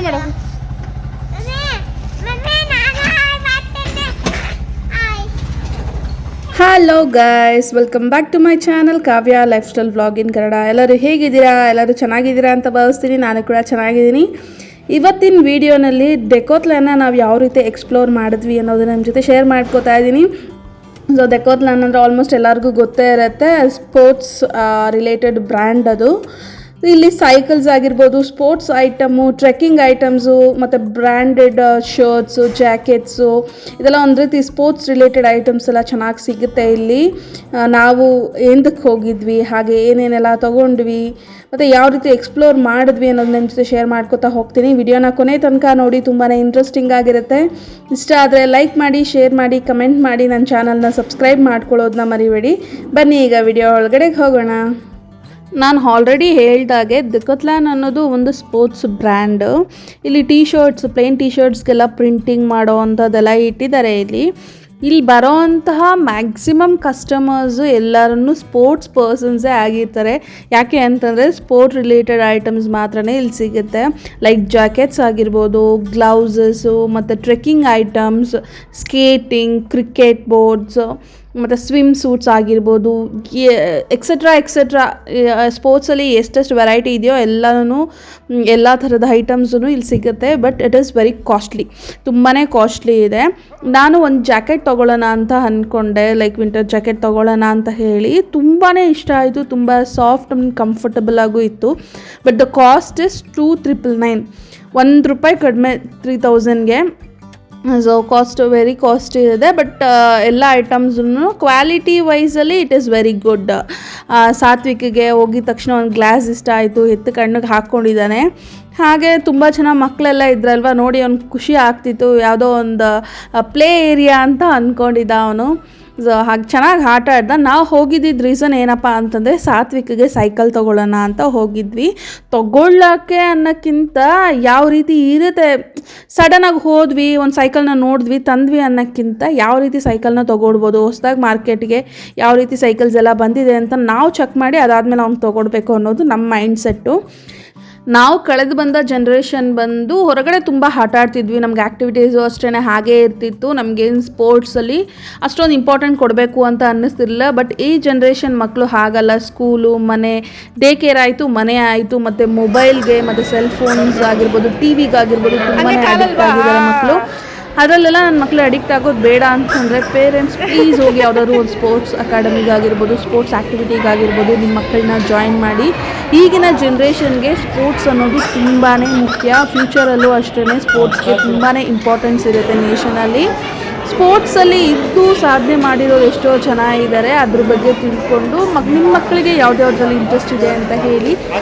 Hi madam. Hello guys, welcome back to my channel Kavya life style vlog in Kannada. ಎಲ್ಲರೂ ಹೇಗಿದ್ದೀರಾ? ಎಲ್ಲರೂ ಚೆನ್ನಾಗಿದ್ದೀರಾ ಅಂತ ಭಾವಿಸ್ತೀನಿ. ನಾನು ಕೂಡ ಚೆನ್ನಾಗಿದ್ದೀನಿ. ಇವತ್ತಿನ ವಿಡಿಯೋನಲ್ಲಿ ಡೆಕೋತ್ಲನ್ನ ನಾವು ಯಾವ ರೀತಿ ಎಕ್ಸ್ಪ್ಲೋರ್ ಮಾಡಿದ್ವಿ ಅನ್ನೋದನ್ನ ನಿಮ್ಮ ಜೊತೆ ಶೇರ್ ಮಾಡ್ಕೋತಾ ಇದ್ದೀನಿ. ಸೊ ಡೆಕೋತ್ಲನ್ ಅಂದರೆ ಆಲ್ಮೋಸ್ಟ್ ಎಲ್ಲರಿಗೂ ಗೊತ್ತೇ ಇರುತ್ತೆ. ಸ್ಪೋರ್ಟ್ಸ್ ರಿಲೇಟೆಡ್ ಬ್ರ್ಯಾಂಡ್ ಅದು. ಇಲ್ಲಿ ಸೈಕಲ್ಸ್ ಆಗಿರ್ಬೋದು, ಸ್ಪೋರ್ಟ್ಸ್ ಐಟಮು, ಟ್ರೆಕ್ಕಿಂಗ್ ಐಟಮ್ಸು ಮತ್ತು ಬ್ರ್ಯಾಂಡೆಡ್ ಶರ್ಟ್ಸು, ಜಾಕೆಟ್ಸು, ಇದೆಲ್ಲ ಒಂದು ರೀತಿ ಸ್ಪೋರ್ಟ್ಸ್ ರಿಲೇಟೆಡ್ ಐಟಮ್ಸ್ ಎಲ್ಲ ಚೆನ್ನಾಗಿ ಸಿಗುತ್ತೆ ಇಲ್ಲಿ. ನಾವು ಏನಕ್ಕೆ ಹೋಗಿದ್ವಿ, ಹಾಗೆ ಏನೇನೆಲ್ಲ ತೊಗೊಂಡ್ವಿ ಮತ್ತು ಯಾವ ರೀತಿ ಎಕ್ಸ್ಪ್ಲೋರ್ ಮಾಡಿದ್ವಿ ಅನ್ನೋದು ನಿಮ್ಮ ಜೊತೆ ಶೇರ್ ಮಾಡ್ಕೋತಾ ಹೋಗ್ತೀನಿ. ವಿಡಿಯೋನ ಕೊನೆ ತನಕ ನೋಡಿ, ತುಂಬಾ ಇಂಟ್ರೆಸ್ಟಿಂಗ್ ಆಗಿರುತ್ತೆ. ಇಷ್ಟ ಆದರೆ ಲೈಕ್ ಮಾಡಿ, ಶೇರ್ ಮಾಡಿ, ಕಮೆಂಟ್ ಮಾಡಿ, ನನ್ನ ಚಾನಲ್ನ ಸಬ್ಸ್ಕ್ರೈಬ್ ಮಾಡ್ಕೊಳ್ಳೋದನ್ನ ಮರಿಬೇಡಿ. ಬನ್ನಿ ಈಗ ವಿಡಿಯೋ ಒಳಗಡೆ ಹೋಗೋಣ. ನಾನು ಆಲ್ರೆಡಿ ಹೇಳ್ದಾಗೆ ಡೆಕೋತ್ಲಾನ್ ಅನ್ನೋದು ಒಂದು ಸ್ಪೋರ್ಟ್ಸ್ ಬ್ರ್ಯಾಂಡು. ಇಲ್ಲಿ ಶರ್ಟ್ಸ್, ಪ್ಲೇನ್ ಶರ್ಟ್ಸ್ಗೆಲ್ಲ ಪ್ರಿಂಟಿಂಗ್ ಮಾಡೋ ಅಂಥದ್ದೆಲ್ಲ ಇಟ್ಟಿದ್ದಾರೆ. ಇಲ್ಲಿ ಬರೋವಂತಹ ಮ್ಯಾಕ್ಸಿಮಮ್ ಕಸ್ಟಮರ್ಸು ಎಲ್ಲರೂ ಸ್ಪೋರ್ಟ್ಸ್ ಪರ್ಸನ್ಸೇ ಆಗಿರ್ತಾರೆ. ಯಾಕೆ ಅಂತಂದರೆ ಸ್ಪೋರ್ಟ್ ರಿಲೇಟೆಡ್ ಐಟಮ್ಸ್ ಮಾತ್ರನೇ ಇಲ್ಲಿ ಸಿಗುತ್ತೆ. ಲೈಕ್ ಜಾಕೆಟ್ಸ್ ಆಗಿರ್ಬೋದು, ಗ್ಲೌಸಸ್ಸು ಮತ್ತು trekking items, skating, cricket boards ಮತ್ತು ಸ್ವಿಮ್ ಸೂಟ್ಸ್ ಆಗಿರ್ಬೋದು, ಎಕ್ಸೆಟ್ರಾ ಸ್ಪೋರ್ಟ್ಸಲ್ಲಿ ಎಷ್ಟೆಷ್ಟು ವೆರೈಟಿ ಇದೆಯೋ ಎಲ್ಲ ಥರದ ಐಟಮ್ಸೂ ಇಲ್ಲಿ ಸಿಗುತ್ತೆ. But it is very costly, ತುಂಬಾ ಕಾಸ್ಟ್ಲಿ ಇದೆ. ನಾನು ಒಂದು ಜಾಕೆಟ್ ತೊಗೊಳ್ಳೋಣ ಅಂತ ಅಂದ್ಕೊಂಡೆ, ಲೈಕ್ ವಿಂಟರ್ ಜಾಕೆಟ್ ತೊಗೊಳ್ಳೋಣ ಅಂತ ಹೇಳಿ. ತುಂಬಾ ಇಷ್ಟ ಆಯಿತು, ತುಂಬ ಸಾಫ್ಟ್ ಆ್ಯಂಡ್ ಕಂಫರ್ಟಬಲ್ ಆಗೂ ಇತ್ತು. ಬಟ್ ದ ಕಾಸ್ಟ್ ಇಸ್ 2,999, ₹1 ಕಡಿಮೆ 3,000ಗೆ. ಸೊ ವೆರಿ ಕಾಸ್ಟ್ಲಿ ಇದೆ. ಬಟ್ ಎಲ್ಲ ಐಟಮ್ಸನ್ನು ಕ್ವಾಲಿಟಿ ವೈಸಲ್ಲಿ ಇಟ್ ಈಸ್ ವೆರಿ ಗುಡ್. ಸಾತ್ವಿಕ್ಗೆ ಹೋಗಿದ ತಕ್ಷಣ ಒಂದು ಗ್ಲಾಸ್ ಇಷ್ಟ ಆಯಿತು, ಎತ್ತು ಕಣ್ಣಿಗೆ ಹಾಕ್ಕೊಂಡಿದ್ದಾನೆ. ಹಾಗೆ ತುಂಬ ಜನ ಮಕ್ಕಳೆಲ್ಲ ಇದ್ರಲ್ವ, ನೋಡಿ ಅವ್ನಿಗೆ ಖುಷಿ ಆಗ್ತಿತ್ತು. ಯಾವುದೋ ಒಂದು ಪ್ಲೇ ಏರಿಯಾ ಅಂತ ಅಂದ್ಕೊಂಡಿದ್ದ ಅವನು. ಸೊ ಹಾಗೆ ಚೆನ್ನಾಗಿ ಆಟ ಆಡ್ದ. ನಾವು ಹೋಗಿದ್ದಿದ್ದು ರೀಸನ್ ಏನಪ್ಪ ಅಂತಂದರೆ ಸಾತ್ವಿಕ್ಗೆ ಸೈಕಲ್ ತೊಗೊಳ್ಳೋಣ ಅಂತ ಹೋಗಿದ್ವಿ. ತೊಗೊಳ್ಳೋಕ್ಕೆ ಅನ್ನೋಕ್ಕಿಂತ ಯಾವ ರೀತಿ ಇರುತ್ತೆ, ಸಡನ್ನಾಗಿ ಹೋದ್ವಿ, ಒಂದು ಸೈಕಲ್ನ ನೋಡಿದ್ವಿ, ತಂದ್ವಿ ಅನ್ನೋಕ್ಕಿಂತ ಯಾವ ರೀತಿ ಸೈಕಲ್ನ ತೊಗೊಳ್ಬೋದು, ಹೊಸದಾಗಿ ಮಾರ್ಕೆಟ್ಗೆ ಯಾವ ರೀತಿ ಸೈಕಲ್ಸ್ ಎಲ್ಲ ಬಂದಿದೆ ಅಂತ ನಾವು ಚೆಕ್ ಮಾಡಿ ಅದಾದಮೇಲೆ ಅವ್ನಿಗೆ ತೊಗೊಳ್ಬೇಕು ಅನ್ನೋದು ನಮ್ಮ ಮೈಂಡ್ ಸೆಟ್ಟು. ನಾವು ಕಳೆದು ಬಂದ ಜನ್ರೇಷನ್ ಬಂದು ಹೊರಗಡೆ ತುಂಬ ಆಟ ಆಡ್ತಿದ್ವಿ. ನಮ್ಗೆ ಆ್ಯಕ್ಟಿವಿಟೀಸು ಅಷ್ಟೇ ಹಾಗೇ ಇರ್ತಿತ್ತು. ನಮಗೇನು ಸ್ಪೋರ್ಟ್ಸಲ್ಲಿ ಅಷ್ಟೊಂದು ಇಂಪಾರ್ಟೆಂಟ್ ಕೊಡಬೇಕು ಅಂತ ಅನ್ನಿಸ್ತಿರಲಿಲ್ಲ. ಬಟ್ ಈ ಜನ್ರೇಷನ್ ಮಕ್ಕಳು ಹಾಗಲ್ಲ. ಸ್ಕೂಲು, ಮನೆ, ಡೇ ಕೇರ್ ಆಯಿತು, ಮನೆ ಆಯಿತು, ಮತ್ತು ಮೊಬೈಲ್ಗೆ ಮತ್ತು ಸೆಲ್ ಫೋನ್ಸ್ ಆಗಿರ್ಬೋದು, ಟಿವಿಗಾಗಿರ್ಬೋದು ತುಂಬಾ ಅಡಿಕ್ಟ್ ಆಗಿದ್ದಾರೆ ಮಕ್ಕಳು. ಅದರಲ್ಲೆಲ್ಲ ನನ್ನ ಮಕ್ಕಳು ಅಡಿಕ್ಟ್ ಆಗೋದು ಬೇಡ ಅಂತಂದರೆ ಪೇರೆಂಟ್ಸ್ ಪ್ಲೀಸ್ ಹೋಗಿ ಯಾವುದಾದ್ರು ಒಂದು ಸ್ಪೋರ್ಟ್ಸ್ ಅಕಾಡೆಮಿಗಾಗಿರ್ಬೋದು, ಸ್ಪೋರ್ಟ್ಸ್ ಆ್ಯಕ್ಟಿವಿಟಿಗಾಗಿರ್ಬೋದು ನಿಮ್ಮ ಮಕ್ಕಳನ್ನ ಜಾಯಿನ್ ಮಾಡಿ. ಈಗಿನ ಜನ್ರೇಷನ್ಗೆ ಸ್ಪೋರ್ಟ್ಸ್ ಅನ್ನೋದು ತುಂಬಾ ಮುಖ್ಯ. ಫ್ಯೂಚರಲ್ಲೂ ಅಷ್ಟೇ ಸ್ಪೋರ್ಟ್ಸ್ಗೆ ತುಂಬಾ ಇಂಪಾರ್ಟೆನ್ಸ್ ಇರುತ್ತೆ ನೇಷನಲ್ಲಿ. ಸ್ಪೋರ್ಟ್ಸಲ್ಲಿ ಇದ್ದು ಸಾಧನೆ ಮಾಡಿರೋರು ಎಷ್ಟೋ ಚೆನ್ನಾಗಿದ್ದಾರೆ. ಅದ್ರ ಬಗ್ಗೆ ತಿಳ್ಕೊಂಡು ನಿಮ್ಮ ಮಕ್ಕಳಿಗೆ ಯಾವುದ್ಯಾವುದ್ರಲ್ಲಿ ಇಂಟ್ರೆಸ್ಟ್ ಇದೆ ಅಂತ ಹೇಳಿ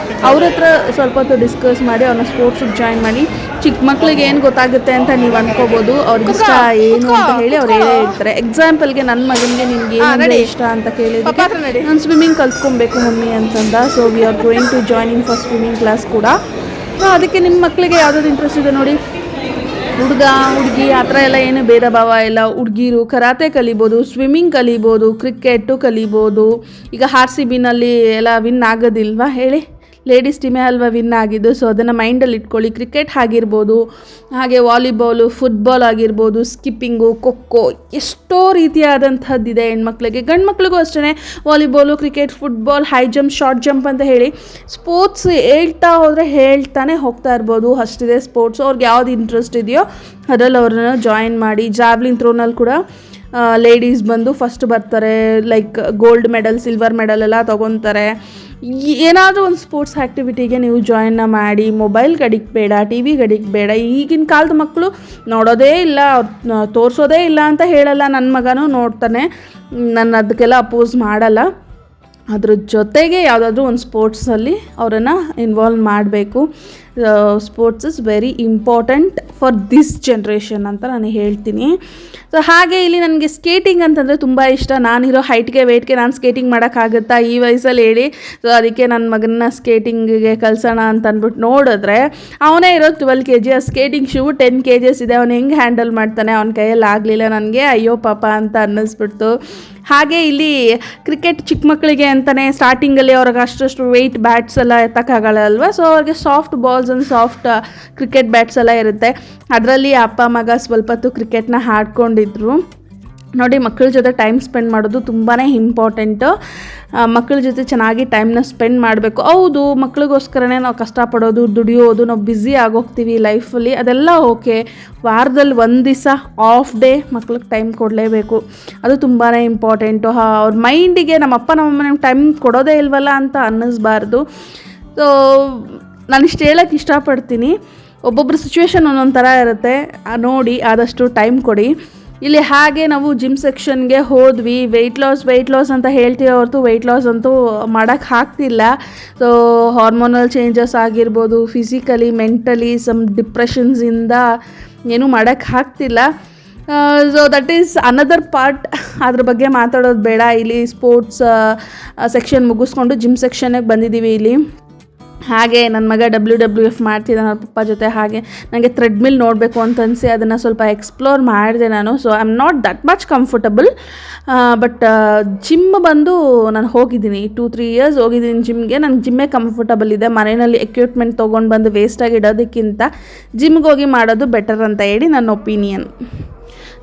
ಅವ್ರ ಹತ್ರ ಸ್ವಲ್ಪ ಹೊತ್ತು ಡಿಸ್ಕಸ್ ಮಾಡಿ ಅವ್ರನ್ನ ಸ್ಪೋರ್ಟ್ಸಿಗೆ ಜಾಯಿನ್ ಮಾಡಿ. ಚಿಕ್ಕ ಮಕ್ಕಳಿಗೆ ಏನು ಗೊತ್ತಾಗುತ್ತೆ ಅಂತ ನೀವು ಅಂದ್ಕೋಬೋದು. ಅವ್ರಿಗೆ ಇಷ್ಟ ಏನು ಅಂತ ಹೇಳಿ ಅವ್ರು ಹೇಳೇ ಇರ್ತಾರೆ. ಎಕ್ಸಾಂಪಲ್ಗೆ ನನ್ನ ಮಗನಿಗೆ ನಿಮ್ಗೆ ಏನು ಇಷ್ಟ ಅಂತ ಕೇಳಿದ್ರೆ ನಾನು ಸ್ವಿಮ್ಮಿಂಗ್ ಕಲ್ತ್ಕೊಬೇಕು ಮಮ್ಮಿ ಅಂತಂದ. So we are going to joining for swimming class ಕೂಡ. ಅದಕ್ಕೆ ನಿಮ್ಮ ಮಕ್ಕಳಿಗೆ ಯಾವುದಾದ್ರು ಇಂಟ್ರೆಸ್ಟ್ ಇದೆ ನೋಡಿ, ಹುಡುಗ ಹುಡುಗಿ ಆ ಥರ ಎಲ್ಲ ಏನು ಭೇದ ಭಾವ ಇಲ್ಲ. ಹುಡುಗಿರು ಕರಾತೆ ಕಲಿಬೋದು, ಸ್ವಿಮ್ಮಿಂಗ್ ಕಲಿಬೋದು, ಕ್ರಿಕೆಟು ಕಲಿಬೋದು. ಈಗ RCBನಲ್ಲಿ ಎಲ್ಲ ವಿನ್ ಆಗೋದಿಲ್ವಾ ಹೇಳಿ, ಲೇಡೀಸ್ ಟೀಮೇ ಅಲ್ವಾ ವಿನ್ ಆಗಿದ್ದು. ಸೊ ಅದನ್ನು ಮೈಂಡಲ್ಲಿ ಇಟ್ಕೊಳ್ಳಿ. ಕ್ರಿಕೆಟ್ ಆಗಿರ್ಬೋದು, ಹಾಗೆ ವಾಲಿಬಾಲು, ಫುಟ್ಬಾಲ್ ಆಗಿರ್ಬೋದು, ಸ್ಕಿಪ್ಪಿಂಗು, ಖೋಖೋ, ಎಷ್ಟೋ ರೀತಿಯಾದಂಥದ್ದಿದೆ ಹೆಣ್ಮಕ್ಳಿಗೆ. ಗಂಡು ಮಕ್ಳಿಗೂ ಅಷ್ಟೇ volleyball, cricket, football, high jump, short jump ಅಂತ ಹೇಳಿ ಸ್ಪೋರ್ಟ್ಸ್ ಹೇಳ್ತಾ ಹೋದರೆ ಹೇಳ್ತಾನೆ ಹೋಗ್ತಾ ಇರ್ಬೋದು. ಅಷ್ಟಿದೆ ಸ್ಪೋರ್ಟ್ಸು. ಅವ್ರಿಗೆ ಯಾವ್ದು ಇಂಟ್ರೆಸ್ಟ್ ಇದೆಯೋ ಅದರಲ್ಲಿ ಅವ್ರನ್ನ ಜಾಯಿನ್ ಮಾಡಿ. ಜಾವ್ಲಿನ್ ಥ್ರೋನಲ್ಲಿ ಕೂಡ ಲೇಡೀಸ್ ಬಂದು ಫಸ್ಟ್ ಬರ್ತಾರೆ. Like gold medal, silver medal ಎಲ್ಲ ತೊಗೊತಾರೆ. ಏನಾದರೂ ಒಂದು ಸ್ಪೋರ್ಟ್ಸ್ ಆ್ಯಕ್ಟಿವಿಟಿಗೆ ನೀವು ಜಾಯಿನ್ನ ಮಾಡಿ. ಮೊಬೈಲ್ಗೆ ಅಡಿಕ್ಟ್ ಬೇಡ, ಟಿವಿಗೆ ಅಡಿಕ್ಟ್ ಬೇಡ. ಈಗಿನ ಕಾಲದ ಮಕ್ಕಳು ನೋಡೋದೇ ಇಲ್ಲ, ಅವ್ರು ತೋರಿಸೋದೇ ಇಲ್ಲ ಅಂತ ಹೇಳಲ್ಲ. ನನ್ನ ಮಗನೂ ನೋಡ್ತಾನೆ, ನಾನು ಅದಕ್ಕೆಲ್ಲ ಅಪೋಸ್ ಮಾಡಲ್ಲ. ಅದ್ರ ಜೊತೆಗೆ ಯಾವುದಾದ್ರೂ ಒಂದು ಸ್ಪೋರ್ಟ್ಸಲ್ಲಿ ಅವರನ್ನು ಇನ್ವಾಲ್ವ್ ಮಾಡಬೇಕು. Sports is very important for this generation ಅಂತ ನಾನು ಹೇಳ್ತೀನಿ. ಸೊ ಹಾಗೆ ಇಲ್ಲಿ ನನಗೆ ಸ್ಕೇಟಿಂಗ್ ಅಂತಂದರೆ ತುಂಬ ಇಷ್ಟ. ನಾನಿರೋ ಹೈಟ್ಗೆ ವೇಟ್ಗೆ ನಾನು ಸ್ಕೇಟಿಂಗ್ ಮಾಡೋಕ್ಕಾಗುತ್ತಾ ಈ ವಯಸ್ಸಲ್ಲಿ ಹೇಳಿ. ಸೊ ಅದಕ್ಕೆ ನನ್ನ ಮಗನ ಸ್ಕೇಟಿಂಗಿಗೆ ಕಲಿಸೋಣ ಅಂತ ಅಂದ್ಬಿಟ್ಟು ನೋಡಿದ್ರೆ ಅವನೇ ಇರೋದು 12 kg. ಆ ಸ್ಕೇಟಿಂಗ್ ಶೂ 10 kgs ಇದೆ. ಅವನು ಹೆಂಗೆ ಹ್ಯಾಂಡಲ್ ಮಾಡ್ತಾನೆ, ಅವನ ಕೈಯಲ್ಲಿ ಆಗಲಿಲ್ಲ. ನನಗೆ ಅಯ್ಯೋ ಪಾಪ ಅಂತ ಅನ್ನಿಸ್ಬಿಡ್ತು. ಹಾಗೆ ಇಲ್ಲಿ ಕ್ರಿಕೆಟ್ ಚಿಕ್ಕ ಮಕ್ಕಳಿಗೆ ಅಂತಲೇ ಸ್ಟಾರ್ಟಿಂಗಲ್ಲಿ ಅವ್ರಿಗೆ ಅಷ್ಟು ವೆಯ್ಟ್ ಬ್ಯಾಟ್ಸ್ ಎಲ್ಲ ಎತ್ತಕ್ಕಾಗಲ್ಲ ಅಲ್ವಾ, ಸೊ ಅವ್ರಿಗೆ soft balls and soft cricket bats ಎಲ್ಲ ಇರುತ್ತೆ. ಅದರಲ್ಲಿ ಅಪ್ಪ ಮಗ ಸ್ವಲ್ಪ ಹೊತ್ತು ಕ್ರಿಕೆಟ್ನ ಆಡ್ಕೊಂಡಿದ್ರು. ನೋಡಿ, ಮಕ್ಕಳ ಜೊತೆ ಟೈಮ್ ಸ್ಪೆಂಡ್ ಮಾಡೋದು ತುಂಬಾ ಇಂಪಾರ್ಟೆಂಟು. ಮಕ್ಕಳ ಜೊತೆ ಚೆನ್ನಾಗಿ ಟೈಮ್ನ ಸ್ಪೆಂಡ್ ಮಾಡಬೇಕು. ಹೌದು, ಮಕ್ಳಿಗೋಸ್ಕರನೇ ನಾವು ಕಷ್ಟಪಡೋದು, ದುಡಿಯೋದು, ನಾವು ಬ್ಯುಸಿ ಆಗೋಗ್ತೀವಿ ಲೈಫಲ್ಲಿ, ಅದೆಲ್ಲ ಓಕೆ. ವಾರದಲ್ಲಿ ಒಂದು ದಿವಸ ಆಫ್ ಡೇ ಮಕ್ಳಿಗೆ ಟೈಮ್ ಕೊಡಲೇಬೇಕು, ಅದು ತುಂಬಾ ಇಂಪಾರ್ಟೆಂಟು. ಅವ್ರ ಮೈಂಡಿಗೆ ನಮ್ಮಪ್ಪ ನಮ್ಮಮ್ಮ ಟೈಮ್ ಕೊಡೋದೇ ಇಲ್ವಲ್ಲ ಅಂತ ಅನ್ನಿಸ್ಬಾರ್ದು. ಸೊ ನಾನು ಇಷ್ಟು ಹೇಳೋಕ್ಕೆ ಇಷ್ಟಪಡ್ತೀನಿ. ಒಬ್ಬೊಬ್ಬರ ಸಿಚುವೇಶನ್ ಒಂದೊಂದು ಥರ ಇರುತ್ತೆ, ನೋಡಿ ಆದಷ್ಟು ಟೈಮ್ ಕೊಡಿ. ಇಲ್ಲಿ ಹಾಗೆ ನಾವು ಜಿಮ್ ಸೆಕ್ಷನ್ಗೆ ಹೋದ್ವಿ. ವೆಯ್ಟ್ ಲಾಸ್ ಅಂತ ಹೇಳ್ತೀವಿ ಹೊರತು ವೆಯ್ಟ್ ಲಾಸ್ ಅಂತೂ ಮಾಡೋಕ್ಕೆ ಆಗ್ತಿಲ್ಲ. ಸೊ ಹಾರ್ಮೋನಲ್ ಚೇಂಜಸ್ ಆಗಿರ್ಬೋದು, ಫಿಸಿಕಲಿ ಮೆಂಟಲಿ ಸಮ್ ಡಿಪ್ರೆಷನ್ಸಿಂದ ಏನೂ ಮಾಡೋಕ್ಕೆ ಆಗ್ತಿಲ್ಲ. So that is another part. ಅದ್ರ ಬಗ್ಗೆ ಮಾತಾಡೋದು ಬೇಡ. ಇಲ್ಲಿ ಸ್ಪೋರ್ಟ್ಸ್ ಸೆಕ್ಷನ್ ಮುಗಿಸ್ಕೊಂಡು ಜಿಮ್ ಸೆಕ್ಷನ್ಗೆ ಬಂದಿದ್ದೀವಿ. ಇಲ್ಲಿ ಹಾಗೆ ನನ್ನ ಮಗ WWF ಮಾಡ್ತಿದ್ದಾನೆ ಅವ್ರ ಪಪ್ಪ ಜೊತೆ. ಹಾಗೆ ನನಗೆ ಥ್ರೆಡ್ಮಿಲ್ ನೋಡಬೇಕು ಅಂತ ಅನಿಸಿ ಅದನ್ನು ಸ್ವಲ್ಪ ಎಕ್ಸ್ಪ್ಲೋರ್ ಮಾಡಿದೆ ನಾನು. So I am not that much comfortable, but gym ಬಂದು ನಾನು ಹೋಗಿದ್ದೀನಿ 2-3 years ಹೋಗಿದ್ದೀನಿ ಜಿಮ್ಗೆ. ನನಗೆ ಜಿಮ್ಮೇ ಕಂಫರ್ಟಬಲ್ ಇದೆ. ಮನೆಯಲ್ಲಿ ಎಕ್ವಿಪ್ಮೆಂಟ್ ತೊಗೊಂಡು ಬಂದು ವೇಸ್ಟಾಗಿ ಇಡೋದಕ್ಕಿಂತ ಜಿಮ್ಗೆ ಹೋಗಿ ಮಾಡೋದು ಬೆಟರ್ ಅಂತ ಹೇಳಿ ನನ್ನ ಒಪಿನಿಯನ್.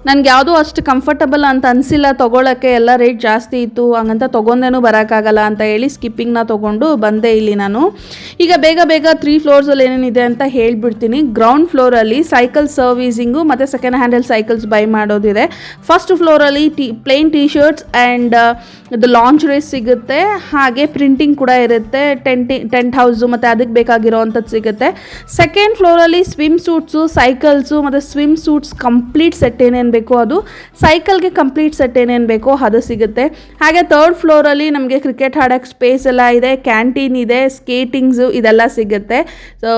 ನನಗೆ ಯಾವುದೂ ಅಷ್ಟು ಕಂಫರ್ಟಬಲ್ ಅಂತ ಅನಿಸಿಲ್ಲ ತೊಗೊಳಕ್ಕೆ. ಎಲ್ಲ ರೇಟ್ ಜಾಸ್ತಿ ಇತ್ತು, ಹಂಗಂತ ತೊಗೊಂಡೇನೂ ಬರೋಕ್ಕಾಗಲ್ಲ ಅಂತ ಹೇಳಿ ಸ್ಕಿಪ್ಪಿಂಗ್ನ ತೊಗೊಂಡು ಬಂದೆ ಇಲ್ಲಿ ನಾನು. ಈಗ ಬೇಗ 3 ಫ್ಲೋರ್ಸಲ್ಲಿ ಏನೇನಿದೆ ಅಂತ ಹೇಳಿಬಿಡ್ತೀನಿ. ಗ್ರೌಂಡ್ ಫ್ಲೋರಲ್ಲಿ ಸೈಕಲ್ ಸರ್ವೀಸಿಂಗು ಮತ್ತು ಸೆಕೆಂಡ್ ಹ್ಯಾಂಡಲ್ ಸೈಕಲ್ಸ್ ಬೈ ಮಾಡೋದಿದೆ. ಫಸ್ಟ್ ಫ್ಲೋರಲ್ಲಿ ಪ್ಲೇನ್ ಟಿ ಶರ್ಟ್ಸ್ ಆ್ಯಂಡ್ ಇದು ಲಾಂಚ್ ಸಿಗುತ್ತೆ. ಹಾಗೆ ಪ್ರಿಂಟಿಂಗ್ ಕೂಡ ಇರುತ್ತೆ. ಟೆಂಟ್ ಹೌಸು ಮತ್ತು ಅದಕ್ಕೆ ಬೇಕಾಗಿರೋ ಅಂಥದ್ದು ಸಿಗುತ್ತೆ. ಸೆಕೆಂಡ್ ಫ್ಲೋರಲ್ಲಿ ಸ್ವಿಮ್ ಸೂಟ್ಸು, ಸೈಕಲ್ಸು ಮತ್ತು ಸ್ವಿಮ್ ಸೂಟ್ಸ್ ಕಂಪ್ಲೀಟ್ ಸೆಟ್ ಏನೇನು ಬೇಕೋ ಅದು, ಸೈಕಲ್ಗೆ ಕಂಪ್ಲೀಟ್ ಸೆಟ್ ಏನೇನು ಬೇಕೋ ಅದು ಸಿಗುತ್ತೆ. ಹಾಗೆ ಥರ್ಡ್ ಫ್ಲೋರಲ್ಲಿ ನಮಗೆ ಕ್ರಿಕೆಟ್ ಆಡೋಕ್ಕೆ ಸ್ಪೇಸ್ ಎಲ್ಲ ಇದೆ, ಕ್ಯಾಂಟೀನ್ ಇದೆ, ಸ್ಕೇಟಿಂಗ್ಸು ಇದೆಲ್ಲ ಸಿಗುತ್ತೆ. ಸೊ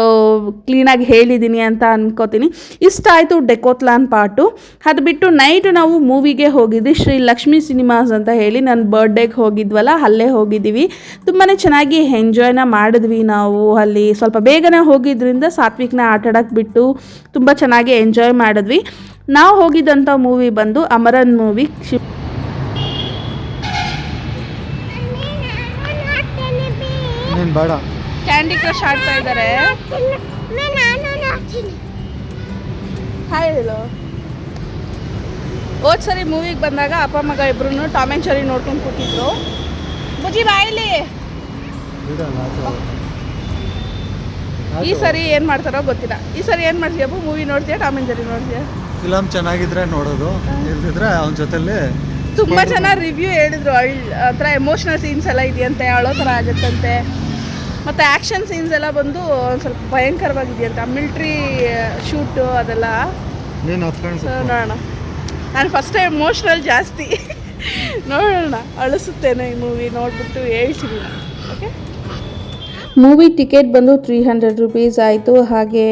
ಕ್ಲೀನಾಗಿ ಹೇಳಿದ್ದೀನಿ ಅಂತ ಅನ್ಕೋತೀನಿ. ಇಷ್ಟ ಆಯಿತು ಡೆಕೋತ್ಲಾನ್ ಪಾರ್ಟು. ಅದು ಬಿಟ್ಟು ನೈಟು ನಾವು ಮೂವಿಗೆ ಹೋಗಿದ್ವಿ, ಶ್ರೀ ಲಕ್ಷ್ಮೀ ಸಿನಿಮಾಸ್ ಅಂತ ಹೇಳಿ. ನನ್ನ ಬರ್ಡೇಗೆ ಹೋಗಿದ್ವಲ್ಲ, ಅಲ್ಲೇ ಹೋಗಿದ್ದೀವಿ. ತುಂಬಾ ಚೆನ್ನಾಗಿ ಎಂಜಾಯ್ನ ಮಾಡಿದ್ವಿ ನಾವು. ಅಲ್ಲಿ ಸ್ವಲ್ಪ ಬೇಗನೆ ಹೋಗಿದ್ರಿಂದ ಸಾತ್ವಿಕ್ನ ಆಟಾಡೋಕ್ಕೆ ಬಿಟ್ಟು ತುಂಬ ಚೆನ್ನಾಗಿ ಎಂಜಾಯ್ ಮಾಡಿದ್ವಿ. ನಾವು ಹೋಗಿದ್ದಂಥ ಮೂವಿ ಬಂದು ಅಮರನ್ ಮೂವಿ. ಕ್ಯಾಂಡಿ ಕ್ರಶ್ ಆಡ್ತಾ ಇದ್ದಾರೆ. ಹಾಯ್ ಹೇಳು. ಹೋದ ಸರಿ ಮೂವಿಗೆ ಬಂದಾಗ ಅಪ್ಪ ಮಗ ಇಬ್ರು ಟಾಮ್ ಆ್ಯಂಡ್ ಜೆರ್ರಿ ನೋಡ್ಕೊಂಡು ಕೂತಿದ್ರು. ಬುಜ್ಜಿ ಬಾಯಿಲಿ. ಈ ಸರಿ ಏನು ಮಾಡ್ತಾರೋ ಗೊತ್ತಿಲ್ಲ. ಈ ಸರಿ ಏನು ಮಾಡ್ತೀಯ ಅಬ್ಬು? ಮೂವಿ ನೋಡ್ತೀಯಾ, ಟಾಮ್ ಆ್ಯಂಡ್ ಜೆರ್ರಿ ನೋಡ್ತೀಯಾ? ಫಿಲಮ್ ಚೆನ್ನಾಗಿದ್ರೆ ನೋಡೋದು, ಇಲ್ದಿದ್ರೆ ಅವನ ಜೊತೆಲಿ. ತುಂಬ ಜನ ರಿವ್ಯೂ ಹೇಳಿದ್ರು, ಆ ಥರ ಎಮೋಷ್ನಲ್ ಸೀನ್ಸ್ ಎಲ್ಲ ಇದೆಯಂತೆ, ಅಳೋ ಥರ ಆಗುತ್ತಂತೆ. ಮತ್ತು ಆ್ಯಕ್ಷನ್ ಸೀನ್ಸ್ ಎಲ್ಲ ಬಂದು ಒಂದು ಸ್ವಲ್ಪ ಭಯಂಕರವಾಗಿದೆಯಂತೆ, ಮಿಲ್ಟ್ರಿ ಶೂಟು ಅದೆಲ್ಲ. ಸೊ ನೋಡೋಣ. ನಾನು ಫಸ್ಟ್ ಟೈಮ್ ಎಮೋಷ್ನಲ್ ಜಾಸ್ತಿ. ನೋಡೋಣ, ಅಳಿಸುತ್ತೇನೆ ಈ ಮೂವಿ ನೋಡಿಬಿಟ್ಟು ಹೇಳ್ತೀನಿ. ಓಕೆ. ಮೂವಿ ಟಿಕೆಟ್ ಬಂದು 300 rupees ಆಯಿತು. ಹಾಗೆ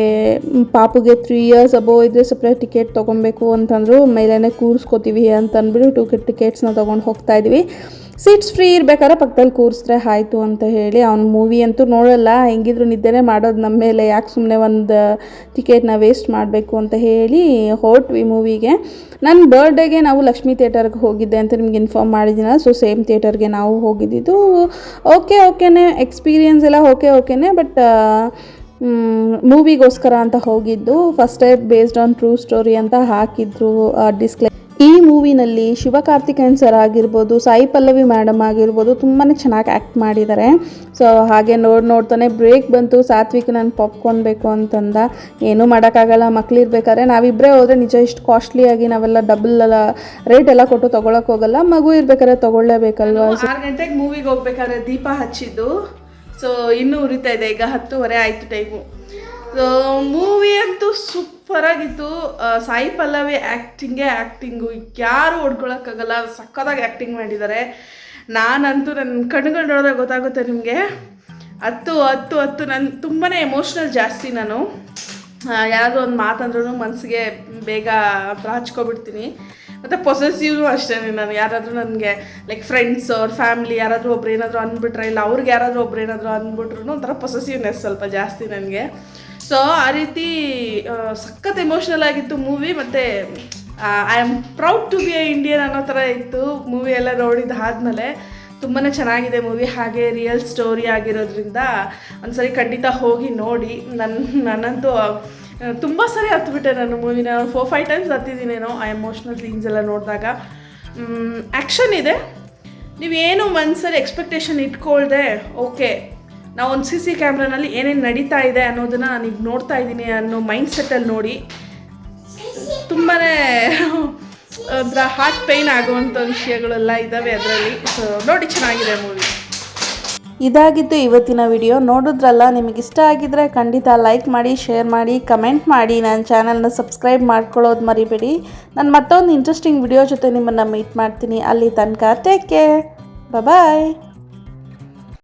ಪಾಪುಗೆ 3 years ಅಬೋವ್ ಇದ್ದರೆ ಸಪ್ರೇಟ್ ಟಿಕೆಟ್ ತೊಗೊಬೇಕು ಅಂತಂದರು. ಮೇಲೇ ಕೂರಿಸ್ಕೋತೀವಿ ಅಂತಂದ್ಬಿಟ್ಟು 2 ಟಿಕೆಟ್ಸ್ನ ತೊಗೊಂಡು ಹೋಗ್ತಾಯಿದ್ವಿ. ಸೀಟ್ಸ್ ಫ್ರೀ ಇರಬೇಕಾದ್ರೆ ಪಕ್ಕದಲ್ಲಿ ಕೂರಿಸಿದ್ರೆ ಆಯಿತು ಅಂತ ಹೇಳಿ. ಅವ್ನು ಮೂವಿ ಅಂತೂ ನೋಡಲ್ಲ, ಹೆಂಗಿದ್ರು ನಿದ್ದೆನೇ ಮಾಡೋದು ನಮ್ಮ ಮೇಲೆ, ಯಾಕೆ ಸುಮ್ಮನೆ ಒಂದು ಟಿಕೆಟ್ನ ವೇಸ್ಟ್ ಮಾಡಬೇಕು ಅಂತ ಹೇಳಿ ಹೊರಟ್ವಿ ಮೂವಿಗೆ. ನನ್ನ ಬರ್ಡೇಗೆ ನಾವು ಲಕ್ಷ್ಮೀ ಥಿಯೇಟರ್ಗೆ ಹೋಗಿದ್ದೆ ಅಂತ ನಿಮ್ಗೆ ಇನ್ಫಾರ್ಮ್ ಮಾಡಿದ್ದೀನಲ್ಲ. ಸೊ ಸೇಮ್ ಥಿಯೇಟರ್ಗೆ ನಾವು ಹೋಗಿದ್ದಿದ್ದು. ಓಕೆನೇ ಎಕ್ಸ್ಪೀರಿಯನ್ಸ್ ಎಲ್ಲ ಓಕೆನೇ, ಬಟ್ ಮೂವಿಗೋಸ್ಕರ ಅಂತ ಹೋಗಿದ್ದು. First time based on true story ಅಂತ ಹಾಕಿದ್ರು ಡಿಸ್ಕ್ಲೇ. ಈ ಮೂವಿನಲ್ಲಿ ಶಿವಕಾರ್ತಿಕೇಯನ್ ಸರ್ ಆಗಿರ್ಬೋದು, ಸಾಯಿ ಪಲ್ಲವಿ ಮೇಡಮ್ ಆಗಿರ್ಬೋದು, ತುಂಬಾ ಚೆನ್ನಾಗಿ ಆ್ಯಕ್ಟ್ ಮಾಡಿದ್ದಾರೆ. ಸೊ ಹಾಗೆ ನೋಡ್ತಾನೆ ಬ್ರೇಕ್ ಬಂತು. ಸಾತ್ವಿಕ್ ನಾನು ಪಾಪ್ಕಾರ್ನ್ ಬೇಕು ಅಂತಂದ. ಏನೂ ಮಾಡೋಕ್ಕಾಗಲ್ಲ, ಮಕ್ಳಿರ್ಬೇಕಾದ್ರೆ ನಾವಿಬ್ಬರೇ ಹೋದರೆ ನಿಜ ಇಷ್ಟು ಕಾಸ್ಟ್ಲಿಯಾಗಿ ನಾವೆಲ್ಲ ಡಬಲ್ ರೇಟ್ ಎಲ್ಲ ಕೊಟ್ಟು ತೊಗೊಳಕ್ಕೆ ಹೋಗಲ್ಲ. ಮಗು ಇರ್ಬೇಕಾದ್ರೆ ತೊಗೊಳ್ಳೇಬೇಕಲ್ವ. 6 ಗಂಟೆಗೆ ಮೂವಿಗೆ ಹೋಗ್ಬೇಕಾದ್ರೆ ದೀಪ ಹಚ್ಚಿದ್ದು. ಸೊ ಇನ್ನೂ ಉರಿತಾ ಇದೆ. ಈಗ 10:15 ಆಯಿತು ಟೈಮು. ಸೊ ಮೂವಿ ಅಂತೂ ಸೂಪರಾಗಿತ್ತು. ಸಾಯಿ ಪಲ್ಲವಿ ಆ್ಯಕ್ಟಿಂಗು ಯಾರು ಹೊಡ್ಕೊಳಕ್ಕಾಗಲ್ಲ, ಸಕ್ಕತ್ತಾಗಿ ಆ್ಯಕ್ಟಿಂಗ್ ಮಾಡಿದ್ದಾರೆ. ನಾನಂತೂ ನನ್ನ ಕಣ್ಣುಗಳು ನೋಡಿದ್ರೆ ಗೊತ್ತಾಗುತ್ತೆ ನಿಮಗೆ. 10 ನಾನು ತುಂಬಾ ಎಮೋಷ್ನಲ್ ಜಾಸ್ತಿ. ನಾನು ಯಾರಾದರೂ ಒಂದು ಮಾತಂದ್ರೂ ಮನಸ್ಸಿಗೆ ಬೇಗ ಹತ್ರ ಹಚ್ಕೊಬಿಡ್ತೀನಿ. ಮತ್ತು ಪೊಸೆಸಿವ್ನು ಅಷ್ಟೇ. ನಾನು ಯಾರಾದರೂ ನನಗೆ ಲೈಕ್ ಫ್ರೆಂಡ್ಸ್ ಅವ್ರ ಫ್ಯಾಮಿಲಿ ಯಾರಾದರೂ ಒಬ್ರು ಏನಾದರೂ ಅಂದ್ಬಿಟ್ರೆ, ಇಲ್ಲ ಅವ್ರಿಗೆ ಯಾರಾದರೂ ಒಬ್ರು ಏನಾದರೂ ಅಂದ್ಬಿಟ್ರು ಒಂಥರ ಪೊಸೆಸಿವ್ನೆಸ್ ಸ್ವಲ್ಪ ಜಾಸ್ತಿ ನನಗೆ. ಸೊ ಆ ರೀತಿ ಸಖತ್ ಎಮೋಷ್ನಲ್ ಆಗಿತ್ತು ಮೂವಿ. ಮತ್ತು I am proud to be a Indian ಅನ್ನೋ ಥರ ಇತ್ತು ಮೂವಿ ಎಲ್ಲ ನೋಡಿದಾದ್ಮೇಲೆ. ತುಂಬಾ ಚೆನ್ನಾಗಿದೆ ಮೂವಿ, ಹಾಗೆ ರಿಯಲ್ ಸ್ಟೋರಿ ಆಗಿರೋದ್ರಿಂದ ಒಂದ್ಸರಿ ಖಂಡಿತ ಹೋಗಿ ನೋಡಿ. ನನ್ನಂತೂ ತುಂಬ ಸರಿ ಹತ್ಬಿಟ್ಟೆ ನಾನು ಮೂವಿನ 4-5 ಟೈಮ್ಸ್ ಹತ್ತಿದ್ದೀನೇನೋ ಆ ಎಮೋಷ್ನಲ್ ಸೀನ್ಸ್ ಎಲ್ಲ ನೋಡಿದಾಗ. ಆ್ಯಕ್ಷನ್ ಇದೆ, ನೀವೇನು ಒಂದ್ಸರಿ ಎಕ್ಸ್ಪೆಕ್ಟೇಷನ್ ಇಟ್ಕೊಳ್ದೆ ಓಕೆ ನಾವು ಒಂದು CC ಕ್ಯಾಮ್ರಾನಲ್ಲಿ ಏನೇನು ನಡೀತಾ ಇದೆ ಅನ್ನೋದನ್ನು ನಾನೀಗ ನೋಡ್ತಾ ಇದ್ದೀನಿ ಅನ್ನೋ ಮೈಂಡ್ ಸೆಟ್ಟಲ್ಲಿ ನೋಡಿ ತುಂಬಾ ಒಂಥರ ಹಾರ್ಟ್ ಪೇಯ್ನ್ ಆಗುವಂಥ ವಿಷಯಗಳೆಲ್ಲ ಇದ್ದಾವೆ ಅದರಲ್ಲಿ. ಸೊ ನೋಡಿ, ಚೆನ್ನಾಗಿದೆ ಮೂವಿ. ಇದಾಗಿತ್ತು ಇವತ್ತಿನ ವಿಡಿಯೋ. ನೋಡಿದ್ರಲ್ಲ, ನಿಮಗಿಷ್ಟ ಆಗಿದ್ರೆ ಖಂಡಿತ ಲೈಕ್ ಮಾಡಿ, ಶೇರ್ ಮಾಡಿ, ಕಮೆಂಟ್ ಮಾಡಿ, ನನ್ನ ಚಾನಲ್ನ ಸಬ್ಸ್ಕ್ರೈಬ್ ಮಾಡ್ಕೊಳ್ಳೋದು ಮರಿಬೇಡಿ. ನಾನು ಮತ್ತೊಂದು ಇಂಟ್ರೆಸ್ಟಿಂಗ್ ವಿಡಿಯೋ ಜೊತೆ ನಿಮ್ಮನ್ನು ಮೀಟ್ ಮಾಡ್ತೀನಿ. ಅಲ್ಲಿ ತನಕ ಟೇಕ್ ಕೇರ್, ಬಾಯ್.